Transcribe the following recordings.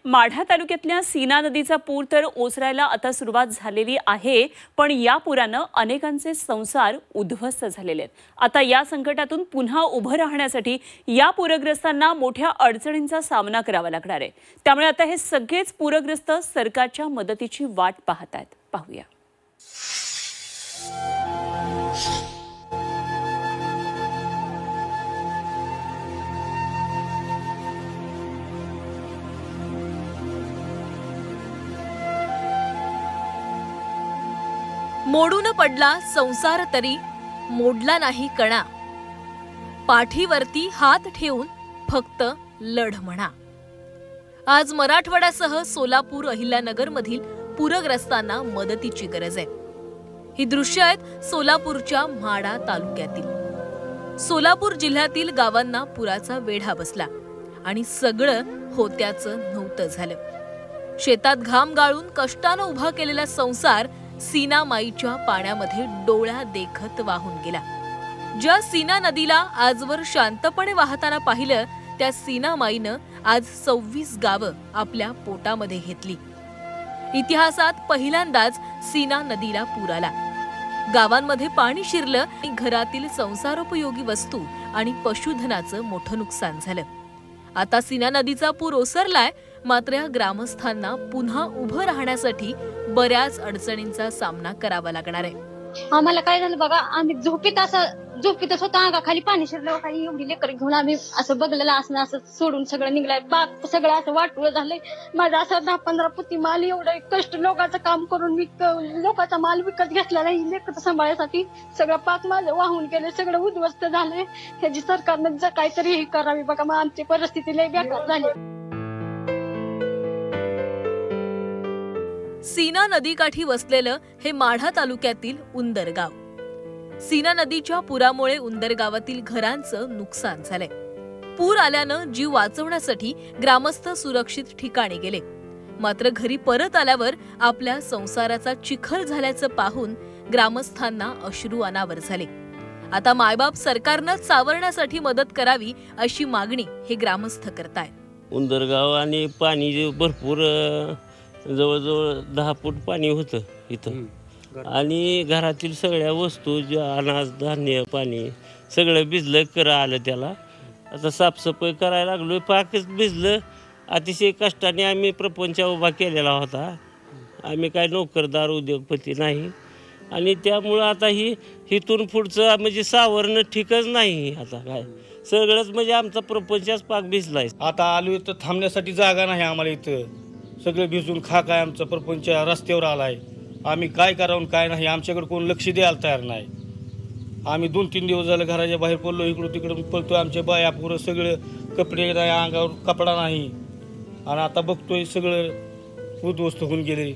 माढा तालुक्यातल्या सीना नदीचा पूर तर ओसरायला आता सुरुवात झालेली आहे, पण या पुरानं अनेकांचे संसार उद्ध्वस्त झालेले आहेत। आता या संकटातून पुन्हा उभं राहण्यासाठी या पूरग्रस्तांना मोठ्या अडचणींचा सामना करावा लागणार आहे। त्यामुळे आता हे सगळेच पूरग्रस्त सरकारच्या मदतीची वाट पाहत आहेत। पाहूया। मोडून पडला संसार तरी मोडला नाही कणा, पाठीवरती हात ठेवून फक्त लढ म्हणा। आज मराठवाड्यासह सोलापूर अहिल्यानगर मधील पूरग्रस्तांना मदतीची गरज आहे। ही दृश्य आहेत सोलापूरच्या माढा तालुक्यातील। सोलापूर जिल्ह्यातील गावांना पुराचा वेढा बसला आणि सगळं होत्याचं नव्हतं झालं। शेतात घाम गाळून कष्टानं उभा केलेला संसार सीना माईच्या पाण्यामध्ये डोळ्या देखत वाहून गेला। ज्या सीना नदीला आजवर शांतपणे वाहताना पाहिलं, त्या सीना माईनं आज 26 गावं आपल्या पोटामध्ये घेतली। इतिहासात पहिल्यांदाच सीना नदीला पूर आला। गावांमध्ये पाणी शिरलं आणि घरातील संसारोपयोगी वस्तू आणि पशुधनाचं मोठं नुकसान झालं। आता सीना नदीचा पूर ओसरलाय, मात्र या ग्रामस्थांना पुन्हा उभं राहण्यासाठी बऱ्याच अडचणींचा सामना करावा लागणार आहे। आम्हाला काय झालं बघा, आम्ही झोपीतच होतो, अंगाखाली पाणी शिरलं, काही एवढी लेकर घेऊन आम्ही असं बघलेलं असं सोडून सगळं निघलाय। पाक सगळं असं वाटूळ झालंय। माझं असं 10-15 पुती माल, एवढं कष्ट लोकांचं काम करून लोकांचा माल विकत घेतला नाही लेकर सांभाळण्यासाठी, सगळं पाक माझं वाहून गेले, सगळं उद्ध्वस्त झालंय। ह्याची सरकारनं जर काहीतरी हे करावी बघा, मग आमची परिस्थिती लय बेकार झाली। सीना नदीकाठी वसलेलं हे माढा तालुक्यातील उंदर गाव। सीना नदीच्या पुरामुळे उंदर गावातील घरांचं नुकसान झालंय। पूर आल्यानं जीव वाचवण्यासाठी ग्रामस्थ सुरक्षित ठिकाणी गेले, मात्र घरी परत आल्यावर आपल्या संसाराचा चिखल झाल्याचं पाहून ग्रामस्थांना अश्रू अनावर झाले। आता मायबाप सरकारनं सावरण्यासाठी मदत करावी अशी मागणी हे ग्रामस्थ करतायत। उंदरगाव आणि पाणी भरपूर जवळजवळ 10 फूट पाणी होतं इथं, आणि घरातील सगळ्या वस्तू अनाज धान्य पाणी सगळं भिजलं, करा आलं त्याला। आता साफसफाई करायला लागलो, पाकच भिजलं। अतिशय कष्टाने आम्ही प्रपंच उभा केलेला होता। आम्ही काय नोकरदार उद्योगपती नाही, आणि त्यामुळं आता हिथून पुढचं म्हणजे सावरणं ठीकच नाही। आता काय सगळंच म्हणजे आमचा प्रपंचच पाक भिजलाय। आता आलो तर थांबण्यासाठी जागा नाही आम्हाला, इथं सगळं भिजून खाक आहे, आमचा प्रपंच रस्त्यावर आलाय। आम्ही काय करावं काय नाही, आमच्याकडे कोण लक्ष द्यायला तयार नाही। आम्ही 2-3 दिवस झालं घराच्या बाहेर पडलो, इकडं तिकडं पळतो। आमच्या बाया पुरं सगळं कपडे नाही, अंगावर कपडा नाही, आणि आता बघतोय सगळं उद्ध्वस्त होऊन गेले।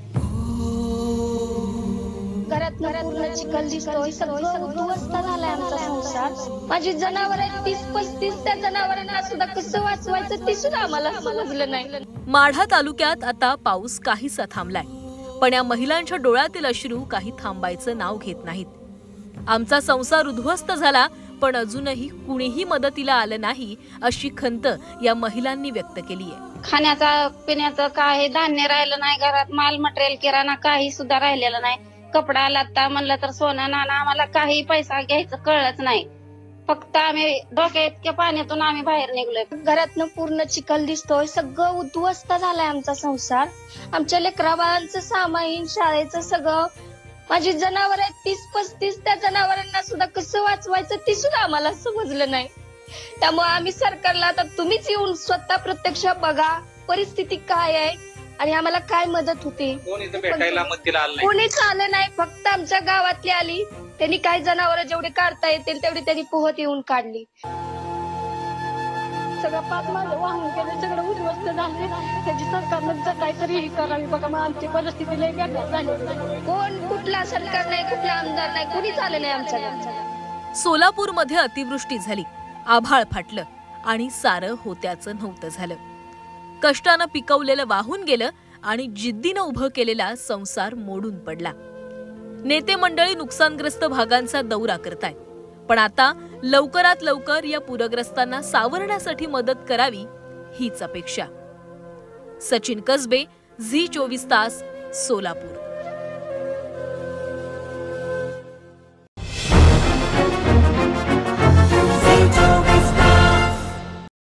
घरात पूर्ण चिखल दिसतोय, सगळं उद्ध्वस्त झालाय आमचा संसार। माझी जनावर आहेत 30-35, त्या जनावरांना सुद्धा कसं वाचवायचं ते सुद्धा आम्हाला समजलं नाही। माढा तालुक्यात आता पाऊस काहीसा थांबलाय, पण या महिलांच्या डोळ्यातील अश्रू काही थांबायचं नाव घेत नाहीत। आमचा संसार उद्ध्वस्त झाला, पण अजूनही कुणीही मदतीला आलं नाही अशी खंत या महिलांनी व्यक्त केली आहे। खाण्याचा पिण्याचं काही धान्य राहिलं नाही घरात, माल मटेरियल किराणा काही सुद्धा राहिलेलं नाही। कपडा लत्ता म्हणलं तर सोनं नाणं, आम्हाला काही पैसा घ्यायचं कळलंच नाही। फक्त आम्ही डोक्या इतक्या पाण्यातून आम्ही बाहेर निघलोय। घरातनं पूर्ण चिखल दिसतोय, सगळं उद्ध्वस्त झालाय आमचा संसार। आमच्या लेकराबाळांचं सामाईन, शाळेचं सगळं। माझी जनावर आहेत 30-35, त्या जनावरांना सुद्धा कसं वाचवायचं ते सुद्धा आम्हाला समजलं नाही। त्यामुळे आम्ही सरकारला आता तुम्हीच येऊन स्वतः प्रत्यक्ष बघा परिस्थिती काय आहे आणि आम्हाला काय मदत होते। कोणीच आलं नाही, फक्त आमच्या गावातली आली। त्यांनी काही जनावर जेवढे काढता येतील तेवढी त्यांनी पोहत येऊन काढली। सगळं पाक माझं वाहून गेलं, सगळं उद्ध्वस्त झाले। त्याची सरकारनं जर काहीतरी हे करावी बघा, मग आमची परिस्थिती लय बेकार झाली। कोण कुठला सरकार नाही, कुठला आमदार नाही, कुणीच आलं नाही आमच्या गावात। सोलापूरमध्ये अतिवृष्टी झाली, आभाळ फाटलं आणि सारं होत्याचं नव्हतं झालं। कष्टानं पिकवलेलं वाहून गेलं आणि जिद्दीनं उभं केलेला संसार मोडून पडला। नेते मंडळी नुकसानग्रस्त भागांचा दौरा करतायत, पण आता लवकरात लवकर या पूरग्रस्तांना सावरण्यासाठी मदत करावी हीच अपेक्षा। सचिन कसबे, झी 24 तास, सोलापूर.